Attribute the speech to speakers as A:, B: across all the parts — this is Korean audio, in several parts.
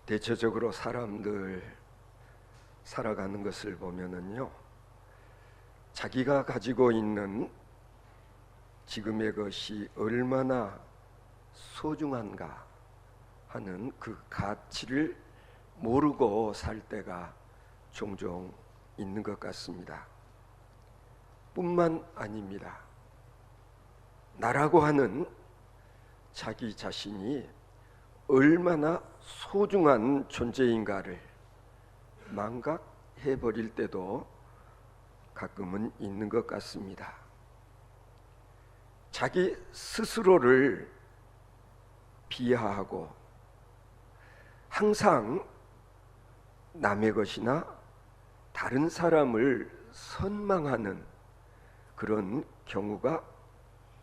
A: 대체적으로 사람들 살아가는 것을 보면은요, 자기가 가지고 있는 지금의 것이 얼마나 소중한가 하는 그 가치를 모르고 살 때가 종종 있는 것 같습니다. 뿐만 아닙니다. 나라고 하는 자기 자신이 얼마나 소중한 존재인가를 망각해버릴 때도 가끔은 있는 것 같습니다. 자기 스스로를 비하하고 항상 남의 것이나 다른 사람을 선망하는 그런 경우가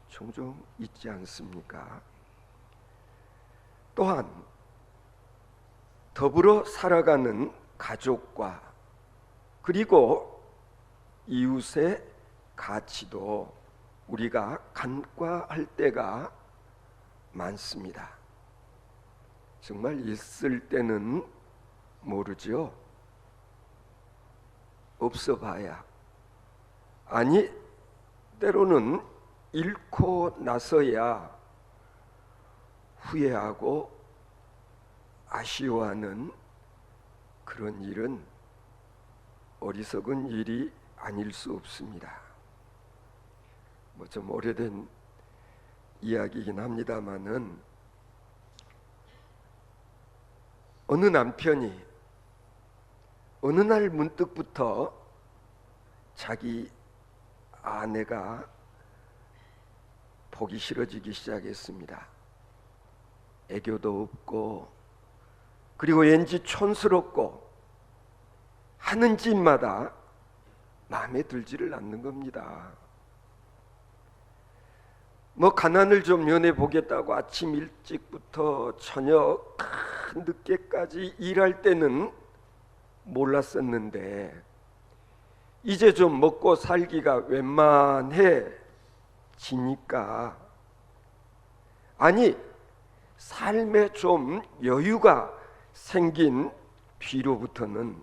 A: 종종 있지 않습니까? 또한 더불어 살아가는 가족과 그리고 이웃의 가치도 우리가 간과할 때가 많습니다. 정말 있을 때는 모르죠. 없어 봐야, 아니 때로는 잃고 나서야 후회하고 아쉬워하는 그런 일은 어리석은 일이 아닐 수 없습니다. 좀 오래된 이야기이긴 합니다마는, 어느 남편이 어느 날 문득부터 자기 아내가 보기 싫어지기 시작했습니다. 애교도 없고 그리고 왠지 촌스럽고 하는 짓마다 마음에 들지를 않는 겁니다. 가난을 좀 면해 보겠다고 아침 일찍부터 저녁 늦게까지 일할 때는 몰랐었는데, 이제 좀 먹고 살기가 웬만해지니까, 아니 삶에 좀 여유가 생긴 뒤로부터는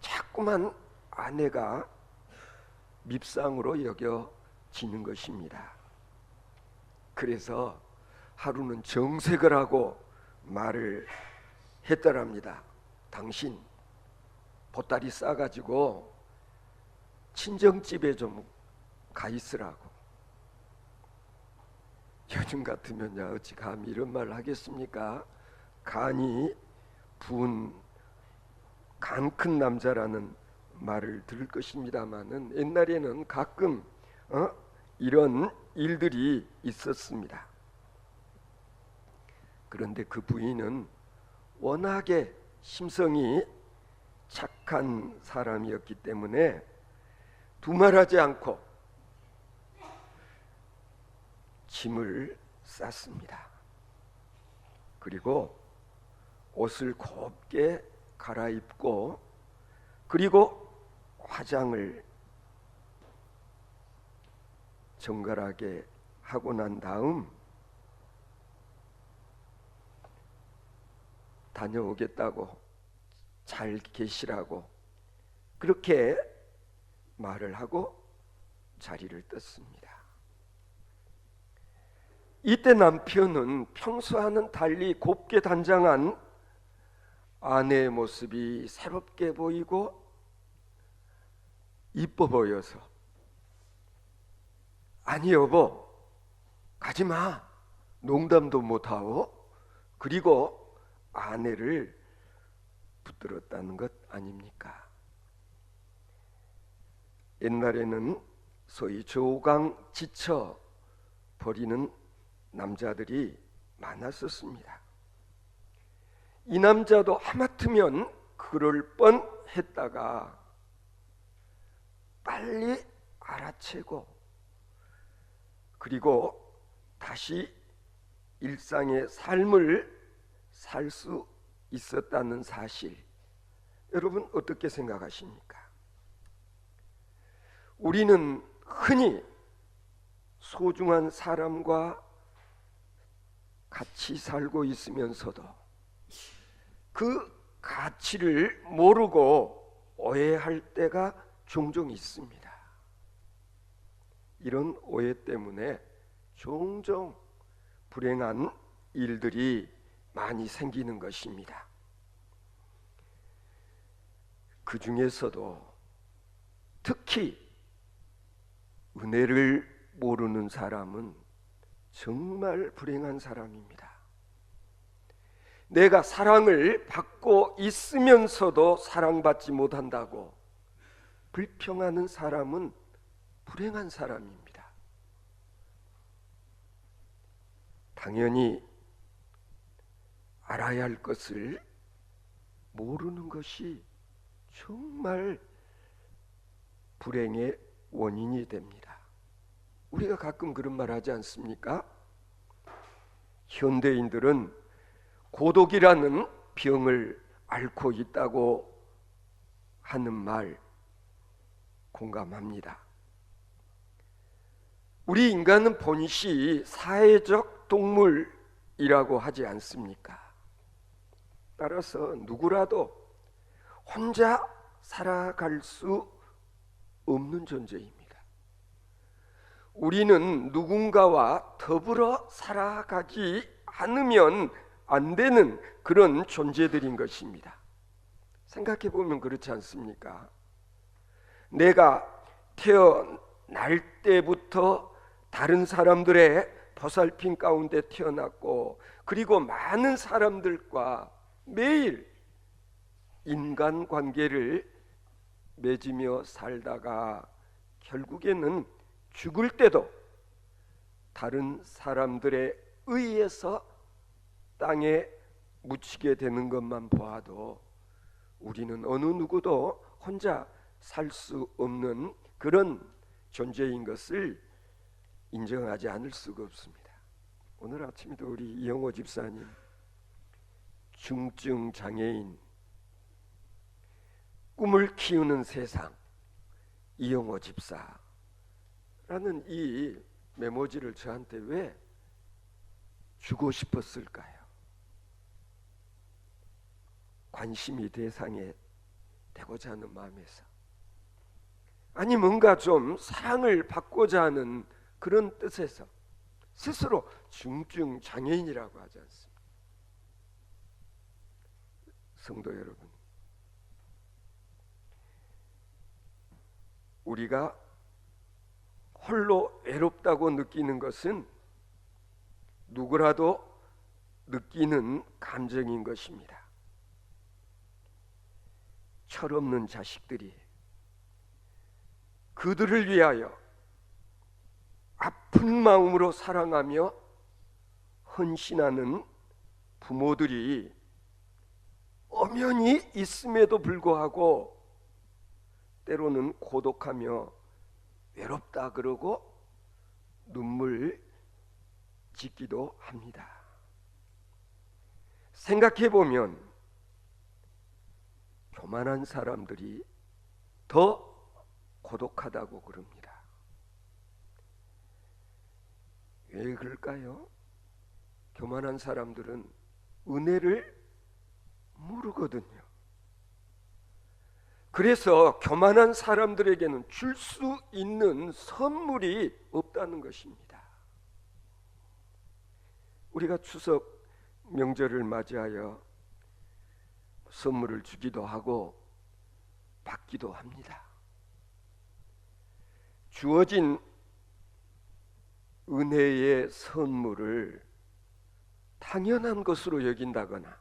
A: 자꾸만 아내가 밉상으로 여겨지는 것입니다. 그래서 하루는 정색을 하고 말을 했더랍니다. 당신 보따리 싸가지고 친정집에 좀 가 있으라고. 요즘 같으면 어찌 감히 이런 말을 하겠습니까? 간이 부은 간 큰 남자라는 말을 들을 것입니다마는, 옛날에는 가끔 이런 일들이 있었습니다. 그런데 그 부인은 워낙에 심성이 착한 사람이었기 때문에 두말하지 않고 짐을 쌌습니다. 그리고 옷을 곱게 갈아입고 그리고 화장을 정갈하게 하고 난 다음 다녀오겠다고, 잘 계시라고 그렇게 말을 하고 자리를 떴습니다. 이때 남편은 평소와는 달리 곱게 단장한 아내의 모습이 새롭게 보이고 이뻐 보여서, 아니 여보 가지마, 농담도 못하고, 그리고 아내를 붙들었다는 것 아닙니까? 옛날에는 소위 조강 지쳐 버리는 남자들이 많았었습니다. 이 남자도 하마터면 그럴 뻔했다가 빨리 알아채고 그리고 다시 일상의 삶을 살 수 있었다는 사실, 여러분 어떻게 생각하십니까? 우리는 흔히 소중한 사람과 같이 살고 있으면서도 그 가치를 모르고 오해할 때가 종종 있습니다. 이런 오해 때문에 종종 불행한 일들이 많이 생기는 것입니다. 그 중에서도 특히 은혜를 모르는 사람은 정말 불행한 사람입니다. 내가 사랑을 받고 있으면서도 사랑받지 못한다고 불평하는 사람은 불행한 사람입니다. 당연히 알아야 할 것을 모르는 것이 정말 불행의 원인이 됩니다. 우리가 가끔 그런 말 하지 않습니까? 현대인들은 고독이라는 병을 앓고 있다고 하는 말 공감합니다. 우리 인간은 본시 사회적 동물이라고 하지 않습니까? 따라서 누구라도 혼자 살아갈 수 없는 존재입니다. 우리는 누군가와 더불어 살아가지 않으면 안 되는 그런 존재들인 것입니다. 생각해 보면 그렇지 않습니까? 내가 태어날 때부터 다른 사람들의 보살핌 가운데 태어났고, 그리고 많은 사람들과 매일 인간관계를 맺으며 살다가 결국에는 죽을 때도 다른 사람들에 의해서 땅에 묻히게 되는 것만 보아도 우리는 어느 누구도 혼자 살 수 없는 그런 존재인 것을 인정하지 않을 수가 없습니다. 오늘 아침에도 우리 이영호 집사님 중증 장애인 꿈을 키우는 세상 이영호 집사라는 이 메모지를 저한테 왜 주고 싶었을까요? 관심이 대상에 되고자 하는 마음에서, 아니 뭔가 좀 사랑을 받고자 하는 그런 뜻에서 스스로 중증 장애인이라고 하지 않습니까? 성도 여러분, 우리가 홀로 외롭다고 느끼는 것은 누구라도 느끼는 감정인 것입니다. 철없는 자식들이 그들을 위하여 아픈 마음으로 사랑하며 헌신하는 부모들이 엄연히 있음에도 불구하고 때로는 고독하며 외롭다 그러고 눈물 짓기도 합니다. 생각해 보면 교만한 사람들이 더 고독하다고 그럽니다. 왜 그럴까요? 교만한 사람들은 은혜를 모르거든요. 그래서 교만한 사람들에게는 줄 수 있는 선물이 없다는 것입니다. 우리가 추석 명절을 맞이하여 선물을 주기도 하고 받기도 합니다. 주어진 은혜의 선물을 당연한 것으로 여긴다거나,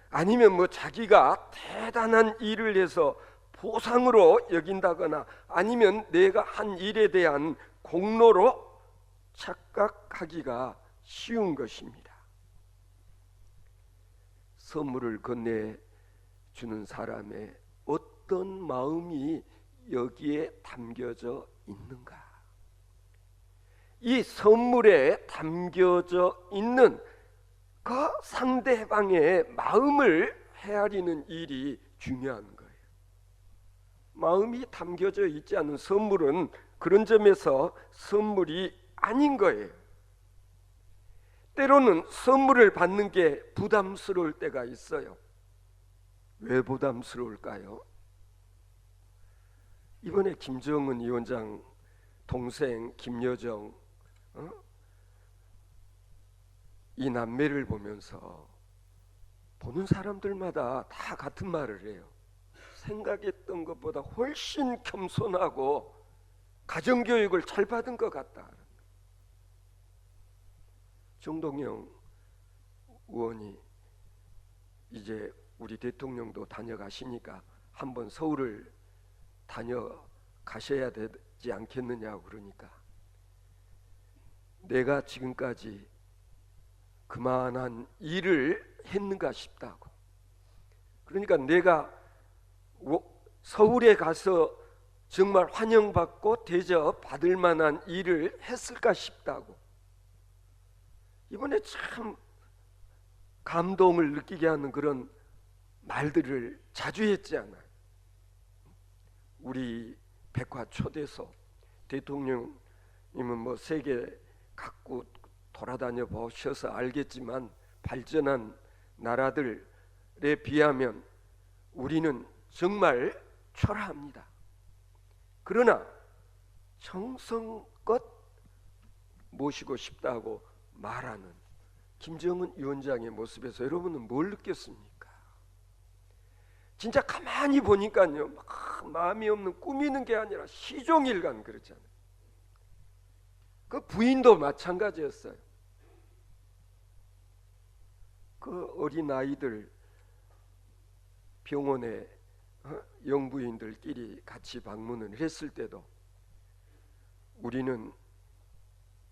A: 아니면 자기가 대단한 일을 해서 보상으로 여긴다거나, 아니면 내가 한 일에 대한 공로로 착각하기가 쉬운 것입니다. 선물을 건네주는 사람의 어떤 마음이 여기에 담겨져 있는가? 이 선물에 담겨져 있는 그 상대방의 마음을 헤아리는 일이 중요한 거예요. 마음이 담겨져 있지 않은 선물은 그런 점에서 선물이 아닌 거예요. 때로는 선물을 받는 게 부담스러울 때가 있어요. 왜 부담스러울까요? 이번에 김정은 위원장 동생 김여정 이 남매를 보면서 보는 사람들마다 다 같은 말을 해요. 생각했던 것보다 훨씬 겸손하고 가정교육을 잘 받은 것 같다. 정동영 의원이 이제 우리 대통령도 다녀가시니까 한번 서울을 다녀가셔야 되지 않겠느냐고 그러니까 내가 지금까지 그만한 일을 했는가 싶다고. 그러니까 내가 서울에 가서 정말 환영받고 대접받을 만한 일을 했을까 싶다고. 이번에 참 감동을 느끼게 하는 그런 말들을 자주 했지 않아요. 우리 백화 초대소 대통령님은 뭐 세계 각국 돌아다녀 보셔서 알겠지만 발전한 나라들에 비하면 우리는 정말 초라합니다. 그러나 정성껏 모시고 싶다고 말하는 김정은 위원장의 모습에서 여러분은 뭘 느꼈습니까? 진짜 가만히 보니까요, 막 마음이 없는, 꾸미는 게 아니라 시종일관 그렇잖아요. 그 부인도 마찬가지였어요. 그 어린 아이들 병원에 영부인들끼리 같이 방문을 했을 때도 우리는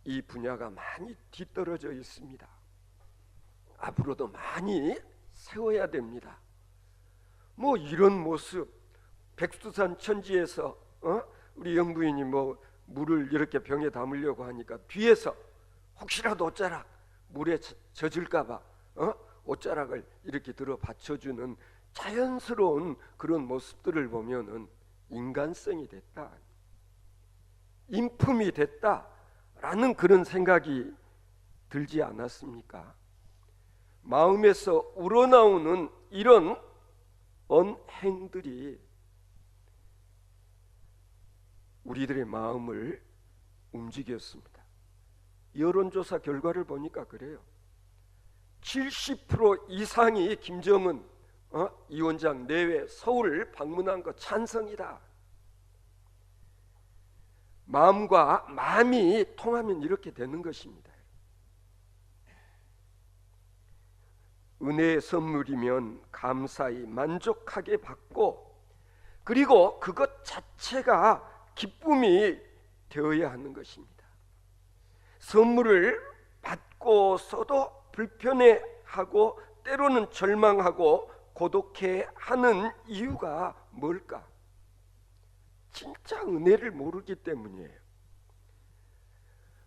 A: 이 분야가 많이 뒤떨어져 있습니다. 앞으로도 많이 세워야 됩니다. 뭐 이런 모습, 백두산 천지에서 우리 영부인이 뭐 물을 이렇게 병에 담으려고 하니까 뒤에서 혹시라도 옷자락 물에 젖을까봐 옷자락을 이렇게 들어 받쳐주는 자연스러운 그런 모습들을 보면은 인간성이 됐다, 인품이 됐다라는 그런 생각이 들지 않았습니까? 마음에서 우러나오는 이런 언행들이 우리들의 마음을 움직였습니다. 여론조사 결과를 보니까 그래요. 70% 이상이 김정은 위원장 내외 서울을 방문한 거 찬성이다. 마음과 마음이 통하면 이렇게 되는 것입니다. 은혜의 선물이면 감사히 만족하게 받고, 그리고 그것 자체가 기쁨이 되어야 하는 것입니다. 선물을 받고서도 불편해하고 때로는 절망하고 고독해하는 이유가 뭘까? 진짜 은혜를 모르기 때문이에요.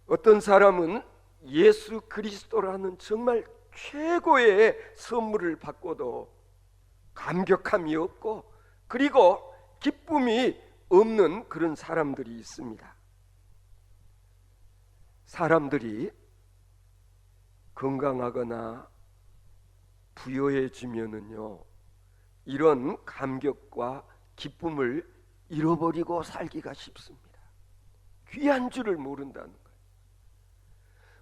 A: 어떤 사람은 예수 그리스도라는 정말 최고의 선물을 받고도 감격함이 없고 그리고 기쁨이 없는 그런 사람들이 있습니다. 사람들이 건강하거나 부여해지면은요, 이런 감격과 기쁨을 잃어버리고 살기가 쉽습니다. 귀한 줄을 모른다는 거예요.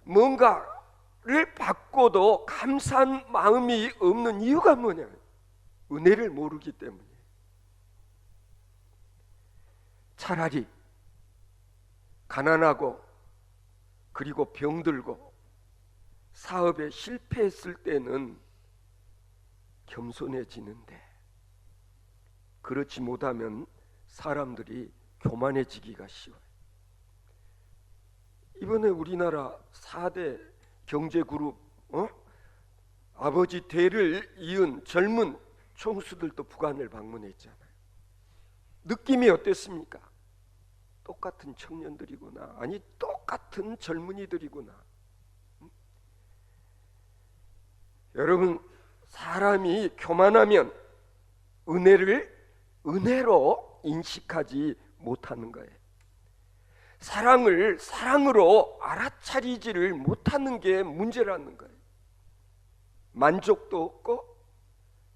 A: 뭔가를 받고도 감사한 마음이 없는 이유가 뭐냐? 은혜를 모르기 때문이에요. 차라리 가난하고 그리고 병들고 사업에 실패했을 때는 겸손해지는데, 그렇지 못하면 사람들이 교만해지기가 쉬워요. 이번에 우리나라 4대 경제그룹 아버지 대를 이은 젊은 총수들도 북한을 방문했잖아요. 느낌이 어땠습니까? 똑같은 청년들이구나, 아니 똑같은 젊은이들이구나. 여러분, 사람이 교만하면 은혜를 은혜로 인식하지 못하는 거예요. 사랑을 사랑으로 알아차리지를 못하는 게 문제라는 거예요. 만족도 없고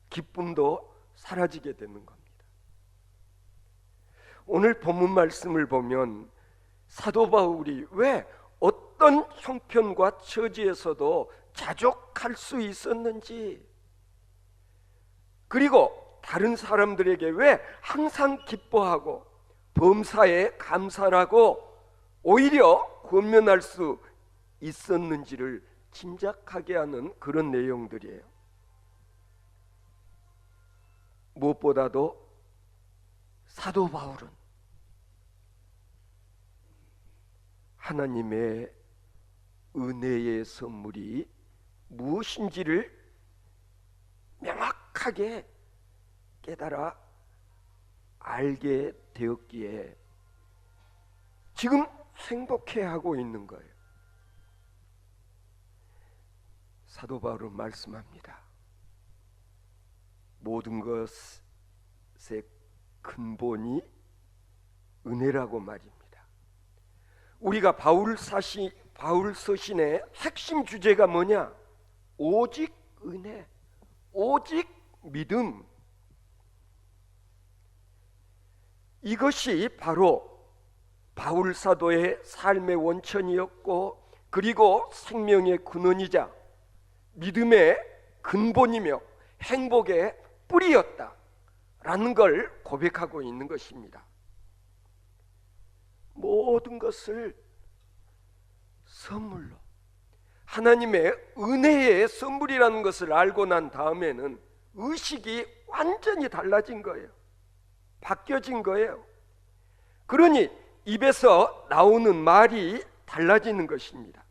A: 기쁨도 사라지게 되는 겁니다. 오늘 본문 말씀을 보면 사도 바울이 왜 어떤 형편과 처지에서도 자족할 수 있었는지, 그리고 다른 사람들에게 왜 항상 기뻐하고 범사에 감사하고 오히려 권면할 수 있었는지를 짐작하게 하는 그런 내용들이에요. 무엇보다도 사도 바울은 하나님의 은혜의 선물이 무엇인지를 명확하게 깨달아 알게 되었기에 지금 행복해하고 있는 거예요. 사도 바울은 말씀합니다. 모든 것의 근본이 은혜라고 말입니다. 우리가 바울 서신의 핵심 주제가 뭐냐? 오직 은혜, 오직 믿음. 이것이 바로 바울 사도의 삶의 원천이었고, 그리고 생명의 근원이자 믿음의 근본이며 행복의 뿌리였다라는 걸 고백하고 있는 것입니다. 모든 것을 선물로, 하나님의 은혜의 선물이라는 것을 알고 난 다음에는 의식이 완전히 달라진 거예요. 바뀌어진 거예요. 그러니 입에서 나오는 말이 달라지는 것입니다.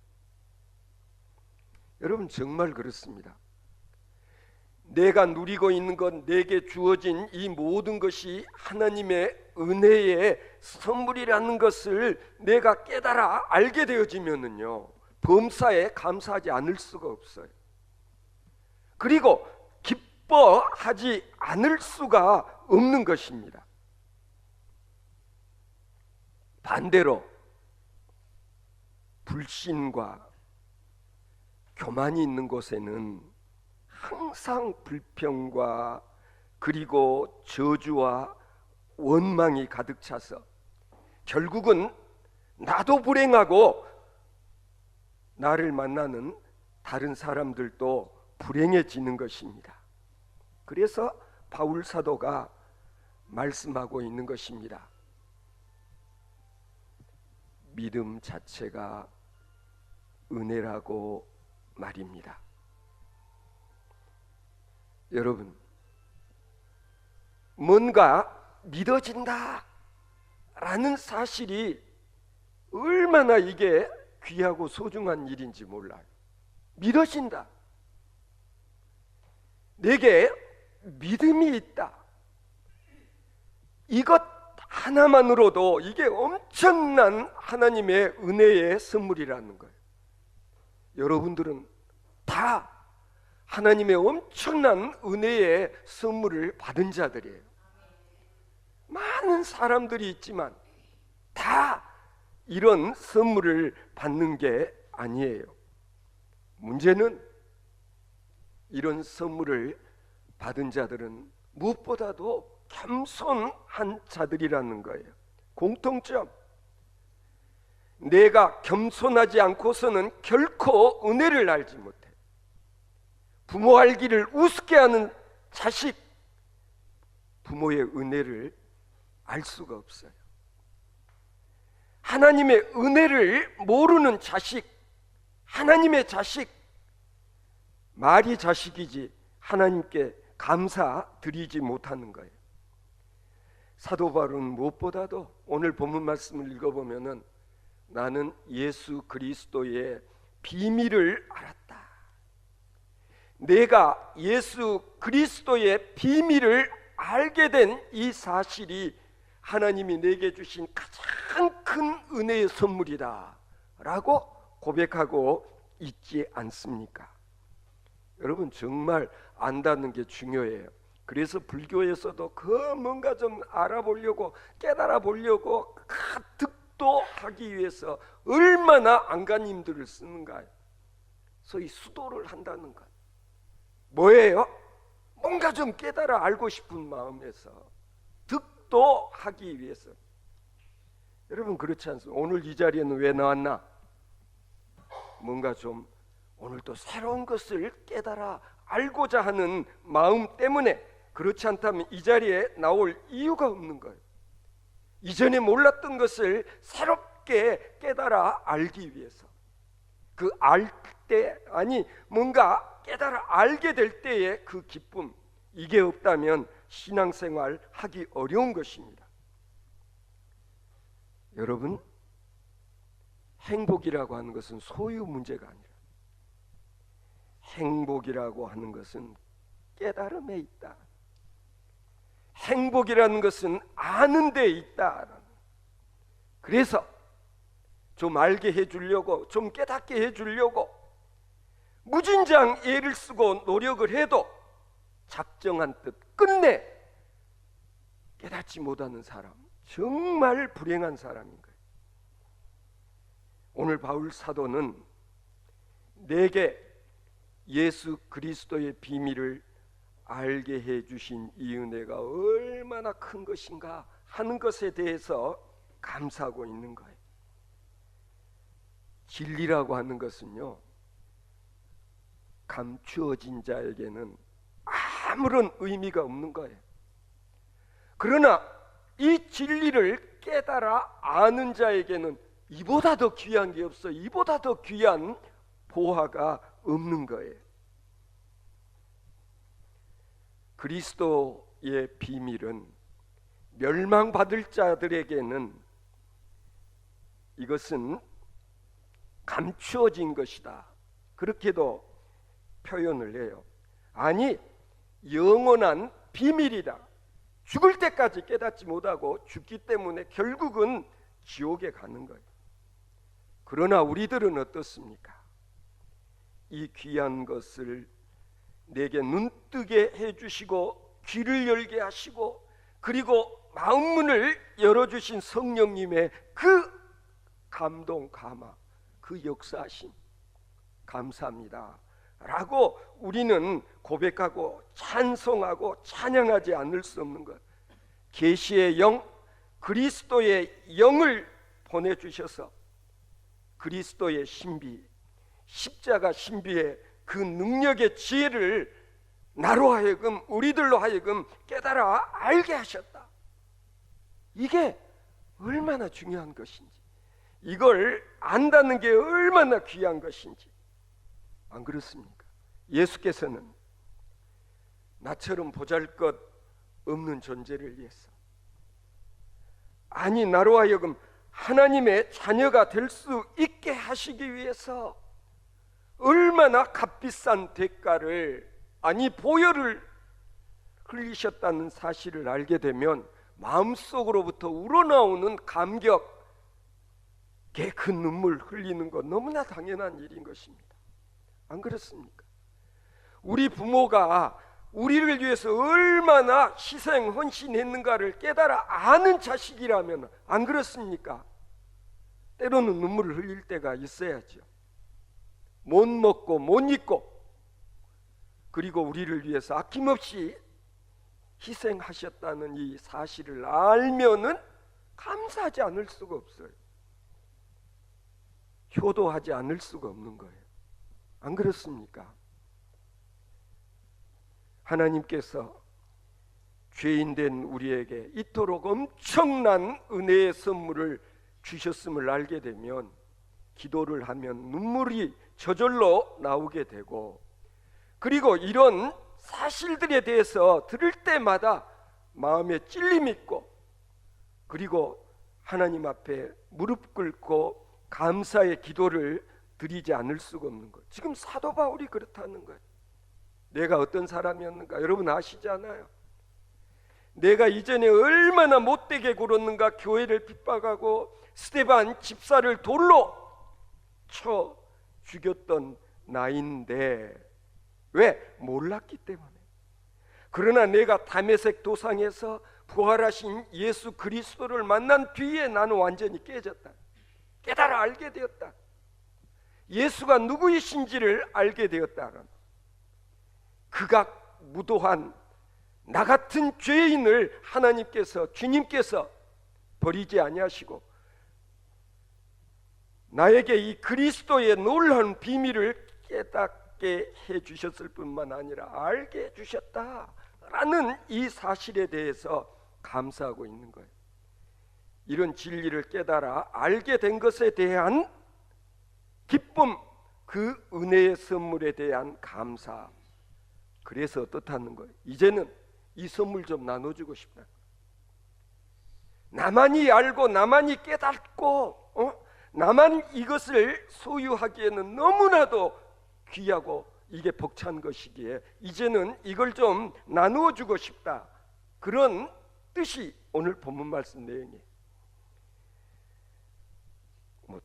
A: 여러분, 정말 그렇습니다. 내가 누리고 있는 것, 내게 주어진 이 모든 것이 하나님의 은혜의 선물이라는 것을 내가 깨달아 알게 되어지면은요, 범사에 감사하지 않을 수가 없어요. 그리고 기뻐하지 않을 수가 없는 것입니다. 반대로 불신과 교만이 있는 곳에는 항상 불평과 그리고 저주와 원망이 가득 차서 결국은 나도 불행하고 나를 만나는 다른 사람들도 불행해지는 것입니다. 그래서 바울 사도가 말씀하고 있는 것입니다. 믿음 자체가 은혜라고 말입니다. 여러분, 뭔가 믿어진다 라는 사실이 얼마나 이게 귀하고 소중한 일인지 몰라요. 믿어진다, 내게 믿음이 있다, 이것 하나만으로도 이게 엄청난 하나님의 은혜의 선물이라는 거예요. 여러분들은 다 하나님의 엄청난 은혜의 선물을 받은 자들이에요. 많은 사람들이 있지만 다 이런 선물을 받는 게 아니에요. 문제는 이런 선물을 받은 자들은 무엇보다도 겸손한 자들이라는 거예요. 공통점, 내가 겸손하지 않고서는 결코 은혜를 알지 못해. 부모 알기를 우습게 하는 자식, 부모의 은혜를 알 수가 없어요. 하나님의 은혜를 모르는 자식, 하나님의 자식, 말이 자식이지 하나님께 감사드리지 못하는 거예요. 사도 바울은 무엇보다도 오늘 본문 말씀을 읽어보면은 나는 예수 그리스도의 비밀을 알았다. 내가 예수 그리스도의 비밀을 알게 된 이 사실이 하나님이 내게 주신 가장 큰 은혜의 선물이다 라고 고백하고 있지 않습니까? 여러분, 정말 안다는 게 중요해요. 그래서 불교에서도 그 뭔가 좀 알아보려고 깨달아 보려고 가득 득도하기 위해서 얼마나 안간힘들을 쓰는가요? 소위 수도를 한다는 것. 뭐예요? 뭔가 좀 깨달아 알고 싶은 마음에서 득도하기 위해서. 여러분 그렇지 않습니까? 오늘 이 자리에는 왜 나왔나? 뭔가 좀 오늘 또 새로운 것을 깨달아 알고자 하는 마음 때문에. 그렇지 않다면 이 자리에 나올 이유가 없는 거예요. 이전에 몰랐던 것을 새롭게 깨달아 알기 위해서. 그 알 때, 아니 뭔가 깨달아 알게 될 때의 그 기쁨, 이게 없다면 신앙생활 하기 어려운 것입니다. 여러분, 행복이라고 하는 것은 소유 문제가 아니라 행복이라고 하는 것은 깨달음에 있다. 행복이라는 것은 아는 데 있다. 그래서 좀 알게 해주려고, 좀 깨닫게 해주려고 무진장 애를 쓰고 노력을 해도 작정한 뜻 끝내 깨닫지 못하는 사람, 정말 불행한 사람인 거예요. 오늘 바울 사도는 내게 예수 그리스도의 비밀을 알게 해주신 이 은혜가 얼마나 큰 것인가 하는 것에 대해서 감사하고 있는 거예요. 진리라고 하는 것은요, 감추어진 자에게는 아무런 의미가 없는 거예요. 그러나 이 진리를 깨달아 아는 자에게는 이보다 더 귀한 게 없어. 이보다 더 귀한 보화가 없는 거예요. 그리스도의 비밀은 멸망받을 자들에게는 이것은 감추어진 것이다. 그렇게도 표현을 해요. 아니, 영원한 비밀이다. 죽을 때까지 깨닫지 못하고 죽기 때문에 결국은 지옥에 가는 거예요. 그러나 우리들은 어떻습니까? 이 귀한 것을 내게 눈뜨게 해주시고 귀를 열게 하시고 그리고 마음문을 열어주신 성령님의 그 감동, 감화, 그 역사하심 감사합니다 라고 우리는 고백하고 찬송하고 찬양하지 않을 수 없는 것. 계시의 영, 그리스도의 영을 보내주셔서 그리스도의 신비, 십자가 신비의 그 능력의 지혜를 나로 하여금, 우리들로 하여금 깨달아 알게 하셨다. 이게 얼마나 중요한 것인지, 이걸 안다는 게 얼마나 귀한 것인지. 안 그렇습니까? 예수께서는 나처럼 보잘것 없는 존재를 위해서, 아니 나로 하여금 하나님의 자녀가 될 수 있게 하시기 위해서 얼마나 값비싼 대가를, 아니 보혈을 흘리셨다는 사실을 알게 되면 마음속으로부터 우러나오는 감격의 그 눈물 흘리는 것 너무나 당연한 일인 것입니다. 안 그렇습니까? 우리 부모가 우리를 위해서 얼마나 희생, 헌신했는가를 깨달아 아는 자식이라면 안 그렇습니까? 때로는 눈물을 흘릴 때가 있어야죠. 못 먹고 못 입고 그리고 우리를 위해서 아낌없이 희생하셨다는 이 사실을 알면은 감사하지 않을 수가 없어요. 효도하지 않을 수가 없는 거예요. 안 그렇습니까? 하나님께서 죄인된 우리에게 이토록 엄청난 은혜의 선물을 주셨음을 알게 되면 기도를 하면 눈물이 저절로 나오게 되고, 그리고 이런 사실들에 대해서 들을 때마다 마음에 찔림이 있고, 그리고 하나님 앞에 무릎 꿇고 감사의 기도를 드리지 않을 수가 없는 거예요. 지금 사도 바울이 그렇다는 거예요. 내가 어떤 사람이었는가 여러분 아시잖아요. 내가 이전에 얼마나 못되게 굴었는가. 교회를 핍박하고 스데반 집사를 돌로 쳐 죽였던 나인데, 왜? 몰랐기 때문에. 그러나 내가 다메섹 도상에서 부활하신 예수 그리스도를 만난 뒤에 나는 완전히 깨졌다. 깨달아 알게 되었다. 예수가 누구이신지를 알게 되었다. 극악무도한 나 같은 죄인을 하나님께서, 주님께서 버리지 아니하시고 나에게 이 그리스도의 놀라운 비밀을 깨닫게 해주셨을 뿐만 아니라 알게 해주셨다라는 이 사실에 대해서 감사하고 있는 거예요. 이런 진리를 깨달아 알게 된 것에 대한 기쁨, 그 은혜의 선물에 대한 감사. 그래서 어떻다는 거예요? 이제는 이 선물 좀 나눠주고 싶다. 나만이 알고 나만이 깨닫고 나만 이것을 소유하기에는 너무나도 귀하고 이게 벅찬 것이기에 이제는 이걸 좀 나누어 주고 싶다. 그런 뜻이 오늘 본문 말씀 내용이에요.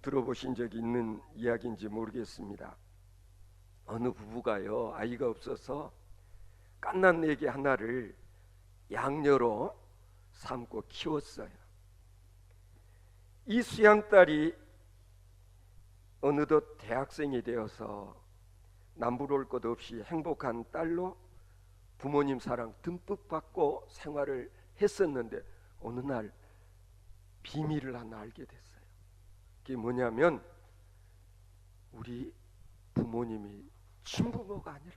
A: 들어보신 적이 있는 이야기인지 모르겠습니다. 어느 부부가요, 아이가 없어서 갓난애기 하나를 양녀로 삼고 키웠어요. 이 수양딸이 어느덧 대학생이 되어서 남부러울 것 없이 행복한 딸로 부모님 사랑 듬뿍 받고 생활을 했었는데 어느 날 비밀을 하나 알게 됐어요. 그게 뭐냐면 우리 부모님이 친부모가 아니라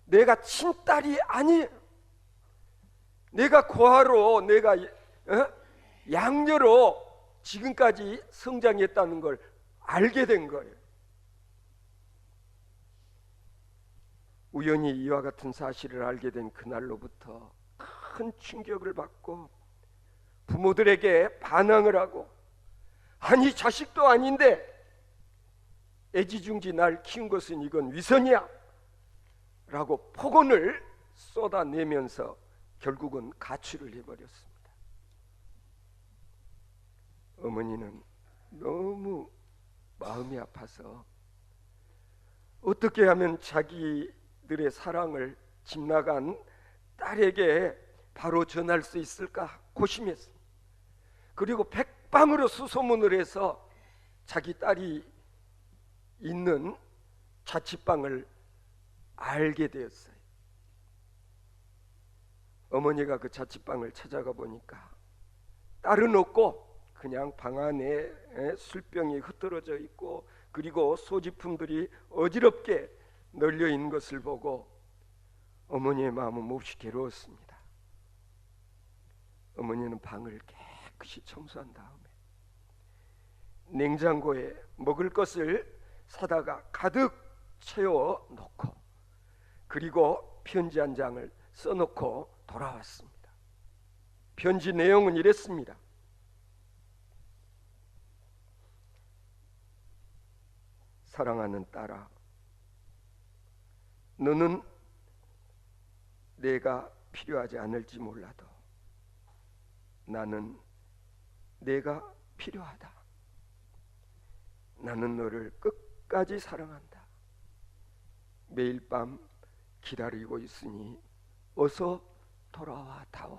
A: 내가 친딸이 아니에요. 내가 고아로, 내가 양녀로 지금까지 성장했다는 걸 알게 된 거예요. 우연히 이와 같은 사실을 알게 된 그날로부터 큰 충격을 받고 부모들에게 반항을 하고, 아니 자식도 아닌데 애지중지 날 키운 것은 이건 위선이야 라고 폭언을 쏟아내면서 결국은 가출을 해버렸습니다. 어머니는 너무 마음이 아파서 어떻게 하면 자기들의 사랑을 집 나간 딸에게 바로 전할 수 있을까 고심했습니다. 그리고 백방으로 수소문을 해서 자기 딸이 있는 자취방을 알게 되었어요. 어머니가 그 자취방을 찾아가 보니까 딸은 없고 그냥 방 안에 술병이 흩어져 있고 그리고 소지품들이 어지럽게 널려 있는 것을 보고 어머니의 마음은 몹시 괴로웠습니다. 어머니는 방을 깨끗이 청소한 다음에 냉장고에 먹을 것을 사다가 가득 채워 놓고 그리고 편지 한 장을 써놓고 돌아왔습니다. 편지 내용은 이랬습니다. 사랑하는 딸아, 너는 내가 필요하지 않을지 몰라도 나는 내가 필요하다. 나는 너를 끝까지 사랑한다. 매일 밤 기다리고 있으니 어서 돌아와 다오.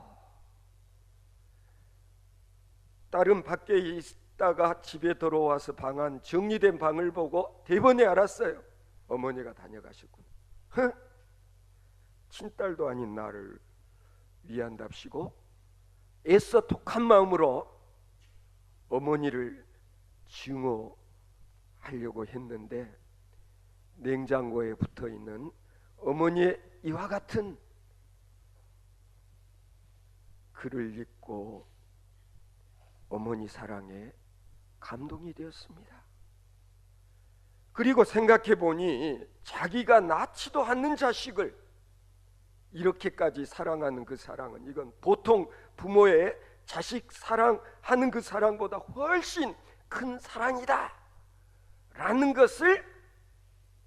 A: 딸은 밖에 있다가 집에 들어와서 방 안 정리된 방을 보고 대번에 알았어요. 어머니가 다녀가셨구나. 친딸도 아닌 나를 위한답시고 애써 독한 마음으로 어머니를 증오하려고 했는데 냉장고에 붙어있는 어머니의 이와 같은 글을 읽고 어머니 사랑에 감동이 되었습니다. 그리고 생각해 보니 자기가 낳지도 않는 자식을 이렇게까지 사랑하는 그 사랑은 이건 보통 부모의 자식 사랑하는 그 사랑보다 훨씬 큰 사랑이다 라는 것을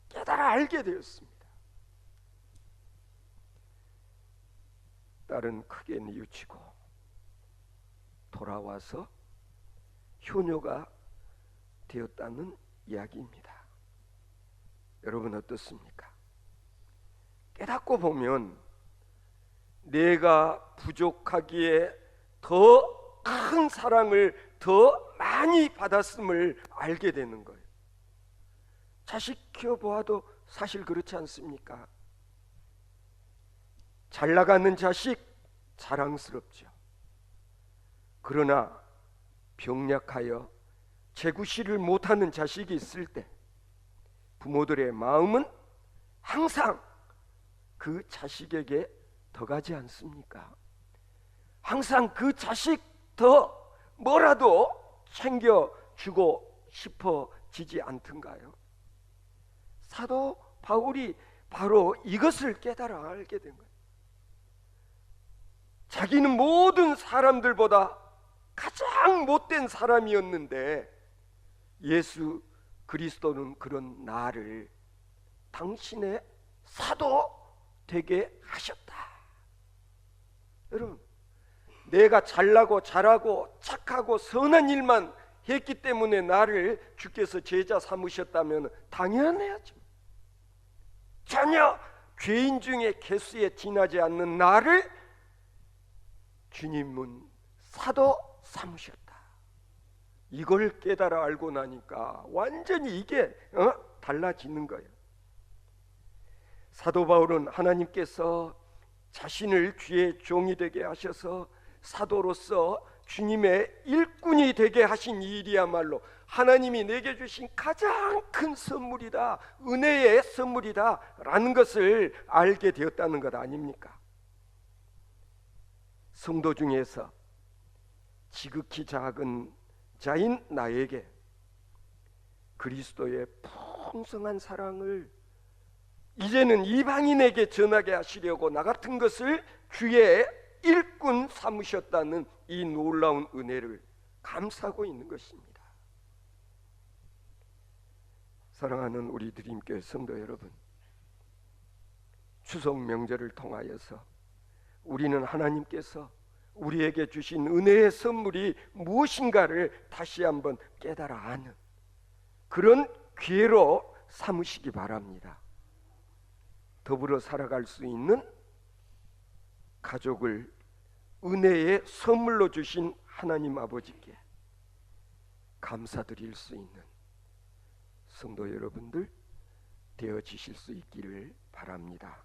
A: 깨달아 알게 되었습니다. 딸은 크게 뉘우치고 돌아와서 효녀가 되었다는 이야기입니다. 여러분 어떻습니까? 깨닫고 보면 내가 부족하기에 더 큰 사랑을 더 많이 받았음을 알게 되는 거예요. 자식 키워보아도 사실 그렇지 않습니까? 잘 나가는 자식 자랑스럽죠. 그러나 병약하여 재구실을 못하는 자식이 있을 때 부모들의 마음은 항상 그 자식에게 더 가지 않습니까? 항상 그 자식 더 뭐라도 챙겨주고 싶어지지 않던가요? 사도 바울이 바로 이것을 깨달아 알게 된 거예요. 자기는 모든 사람들보다 가장 못된 사람이었는데 예수 그리스도는 그런 나를 당신의 사도 되게 하셨다. 여러분, 내가 잘나고 잘하고 착하고 선한 일만 했기 때문에 나를 주께서 제자 삼으셨다면 당연해야죠. 전혀 죄인 중에 개수에 지나지 않는 나를 주님은 사도 삼으셨다. 이걸 깨달아 알고 나니까 완전히 이게 달라지는 거예요. 사도 바울은 하나님께서 자신을 주의 종이 되게 하셔서 사도로서 주님의 일꾼이 되게 하신 이 일이야말로 하나님이 내게 주신 가장 큰 선물이다, 은혜의 선물이다 라는 것을 알게 되었다는 것 아닙니까? 성도 중에서 지극히 작은 자인 나에게 그리스도의 풍성한 사랑을 이제는 이방인에게 전하게 하시려고 나 같은 것을 주의 일꾼 삼으셨다는 이 놀라운 은혜를 감사하고 있는 것입니다. 사랑하는 우리 드림교회 성도 여러분, 추석 명절을 통하여서 우리는 하나님께서 우리에게 주신 은혜의 선물이 무엇인가를 다시 한번 깨달아 아는 그런 기회로 삼으시기 바랍니다. 더불어 살아갈 수 있는 가족을 은혜의 선물로 주신 하나님 아버지께 감사드릴 수 있는 성도 여러분들 되어지실 수 있기를 바랍니다.